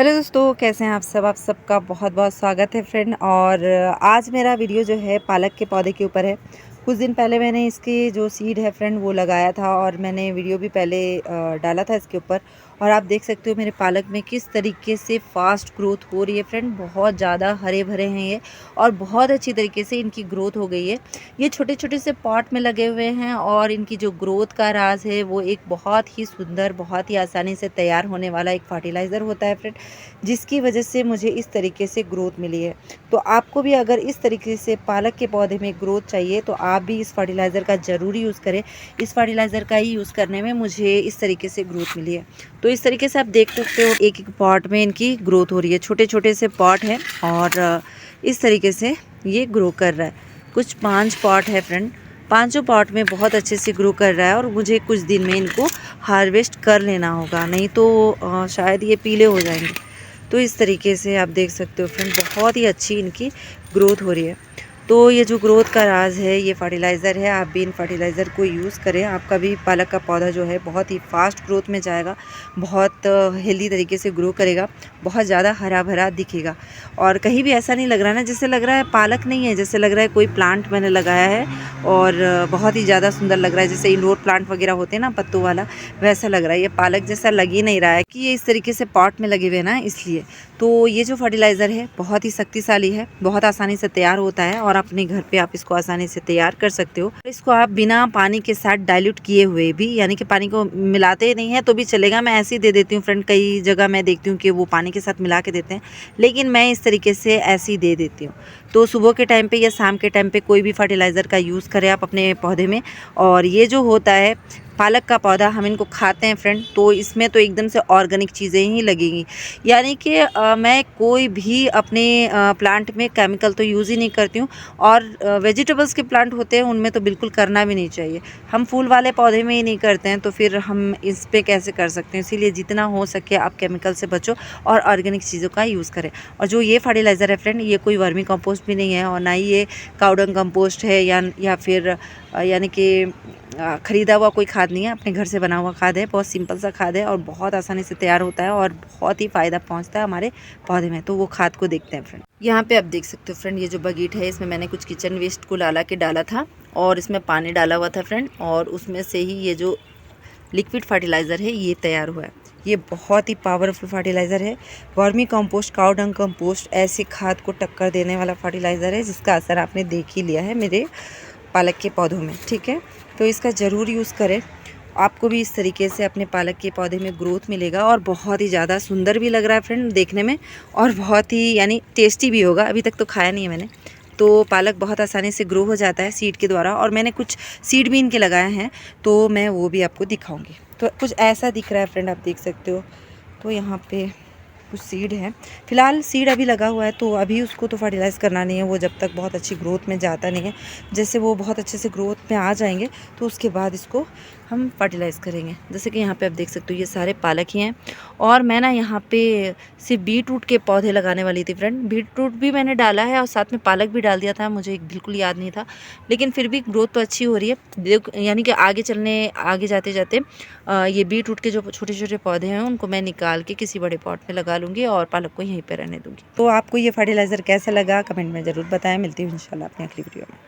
Hello दोस्तों, कैसे हैं आप सब। आप सबका बहुत बहुत स्वागत है फ्रेंड। और आज मेरा वीडियो जो है पालक के पौधे के ऊपर है। कुछ दिन पहले मैंने इसके जो सीड है फ्रेंड वो लगाया था और मैंने वीडियो भी पहले डाला था इसके ऊपर। और आप देख सकते हो मेरे पालक में किस तरीके से फास्ट ग्रोथ हो रही है फ्रेंड। बहुत ज़्यादा हरे भरे हैं ये और बहुत अच्छी तरीके से इनकी ग्रोथ हो गई है। ये छोटे छोटे से पॉट में लगे हुए हैं और इनकी जो ग्रोथ का राज है वो एक बहुत ही सुंदर, बहुत ही आसानी से तैयार होने वाला एक फर्टिलाइज़र होता है फ्रेंड, जिसकी वजह से मुझे इस तरीके से ग्रोथ मिली है। तो आपको भी अगर इस तरीके से पालक के पौधे में ग्रोथ चाहिए तो आप भी इस फर्टिलाइज़र का ज़रूर यूज़ करें। इस फर्टिलाइज़र का ही यूज़ करने में मुझे इस तरीके से ग्रोथ मिली है। तो इस तरीके से आप देख सकते हो एक एक पॉट में इनकी ग्रोथ हो रही है। छोटे छोटे से पॉट हैं और इस तरीके से ये ग्रो कर रहा है। कुछ 5 पॉट है फ्रेंड। पांचों पॉट में बहुत अच्छे से ग्रो कर रहा है और मुझे कुछ दिन में इनको हार्वेस्ट कर लेना होगा, नहीं तो शायद ये पीले हो जाएंगे। तो इस तरीके से आप देख सकते हो फ्रेंड, बहुत ही अच्छी इनकी ग्रोथ हो रही है। तो ये जो ग्रोथ का राज है ये फर्टिलाइज़र है। आप भी इन फर्टिलाइज़र को यूज़ करें। आपका भी पालक का पौधा जो है बहुत ही फास्ट ग्रोथ में जाएगा, बहुत हेल्दी तरीके से ग्रो करेगा, बहुत ज़्यादा हरा भरा दिखेगा। और कहीं भी ऐसा नहीं लग रहा ना जैसे लग रहा है पालक नहीं है, जैसे लग रहा है कोई प्लांट मैंने लगाया है और बहुत ही ज़्यादा सुंदर लग रहा है। जैसे इंडोर प्लांट वगैरह होते हैं ना पत्तों वाला, वैसा लग रहा है। ये पालक जैसा लग ही नहीं रहा है कि ये इस तरीके से पॉट में लगे हुए ना, इसलिए। तो ये जो फर्टिलाइज़र है बहुत ही शक्तिशाली है, बहुत आसानी से तैयार होता है और अपने घर पे आप इसको आसानी से तैयार कर सकते हो। इसको आप बिना पानी के साथ डाइल्यूट किए हुए भी, यानी कि पानी को मिलाते नहीं है तो भी चलेगा, मैं ऐसे ही दे देती हूँ फ्रेंड। कई जगह मैं देखती हूँ कि वो पानी के साथ मिला के देते हैं, लेकिन मैं इस तरीके से ऐसे ही दे देती हूँ। तो सुबह के टाइम पे या शाम के टाइम पे कोई भी फर्टिलाइज़र का यूज़ करें आप अपने पौधे में। और ये जो होता है पालक का पौधा, हम इनको खाते हैं फ्रेंड, तो इसमें तो एकदम से ऑर्गेनिक चीज़ें ही लगेंगी। यानी कि मैं कोई भी अपने प्लांट में केमिकल तो यूज़ ही नहीं करती हूँ। और वेजिटेबल्स के प्लांट होते हैं उनमें तो बिल्कुल करना भी नहीं चाहिए। हम फूल वाले पौधे में ही नहीं करते हैं तो फिर हम इस पे कैसे कर सकते हैं। इसीलिए जितना हो सके आप केमिकल से बचो और ऑर्गेनिक चीज़ों का यूज़ करें। और जो ये फर्टिलाइज़र है फ्रेंड, ये कोई वर्मी कंपोस्ट भी नहीं है और ना ही ये काउडंग कंपोस्ट है या फिर यानी कि ख़रीदा हुआ कोई खाद नहीं है। अपने घर से बना हुआ खाद है, बहुत सिंपल सा खाद है और बहुत आसानी से तैयार होता है और बहुत ही फ़ायदा पहुंचता है हमारे पौधे में। तो वो खाद को देखते हैं फ्रेंड। यहाँ पे आप देख सकते हो फ्रेंड, ये जो बकेट है इसमें मैंने कुछ किचन वेस्ट को के डाला था और इसमें पानी डाला हुआ था फ्रेंड, और उसमें से ही ये जो लिक्विड फर्टिलाइज़र है ये तैयार हुआ है। ये बहुत ही पावरफुल फर्टिलाइज़र है। Vermi compost, cow dung compost, ऐसी खाद को टक्कर देने वाला फर्टिलाइज़र है जिसका असर आपने देख ही लिया है मेरे पालक के पौधों में, ठीक है। तो इसका ज़रूर यूज़ करें। आपको भी इस तरीके से अपने पालक के पौधे में ग्रोथ मिलेगा और बहुत ही ज़्यादा सुंदर भी लग रहा है फ्रेंड देखने में, और बहुत ही यानी टेस्टी भी होगा। अभी तक तो खाया नहीं है मैंने। तो पालक बहुत आसानी से ग्रो हो जाता है सीड के द्वारा, और मैंने कुछ सीड भी इनके लगाए हैं तो मैं वो भी आपको दिखाऊंगी। तो कुछ ऐसा दिख रहा है फ्रेंड, आप देख सकते हो। तो यहाँ पे कुछ सीड है, फिलहाल सीड अभी लगा हुआ है तो अभी उसको तो फर्टिलाइज़ करना नहीं है, वो जब तक बहुत अच्छी ग्रोथ में जाता नहीं है। जैसे वो बहुत अच्छे से ग्रोथ में आ जाएंगे तो उसके बाद इसको हम फर्टिलाइज़ करेंगे। जैसे कि यहाँ पे आप देख सकते हो ये सारे पालक ही हैं। और मैं ना यहाँ पे सिर्फ बीट रूट के पौधे लगाने वाली थी फ्रेंड। बीट रूट भी मैंने डाला है और साथ में पालक भी डाल दिया था, मुझे बिल्कुल याद नहीं था, लेकिन फिर भी ग्रोथ तो अच्छी हो रही है। यानी कि आगे जाते जाते ये बीट रूट के जो छोटे छोटे पौधे हैं उनको मैं निकाल के किसी बड़े पॉट में लगा लूँगी और पालक को यहीं पे रहने दूँगी। तो आपको ये फर्टिलाइज़र कैसा लगा कमेंट में ज़रूर बताएं। मिलती हूँ इंशाल्लाह अपनी अगली वीडियो में।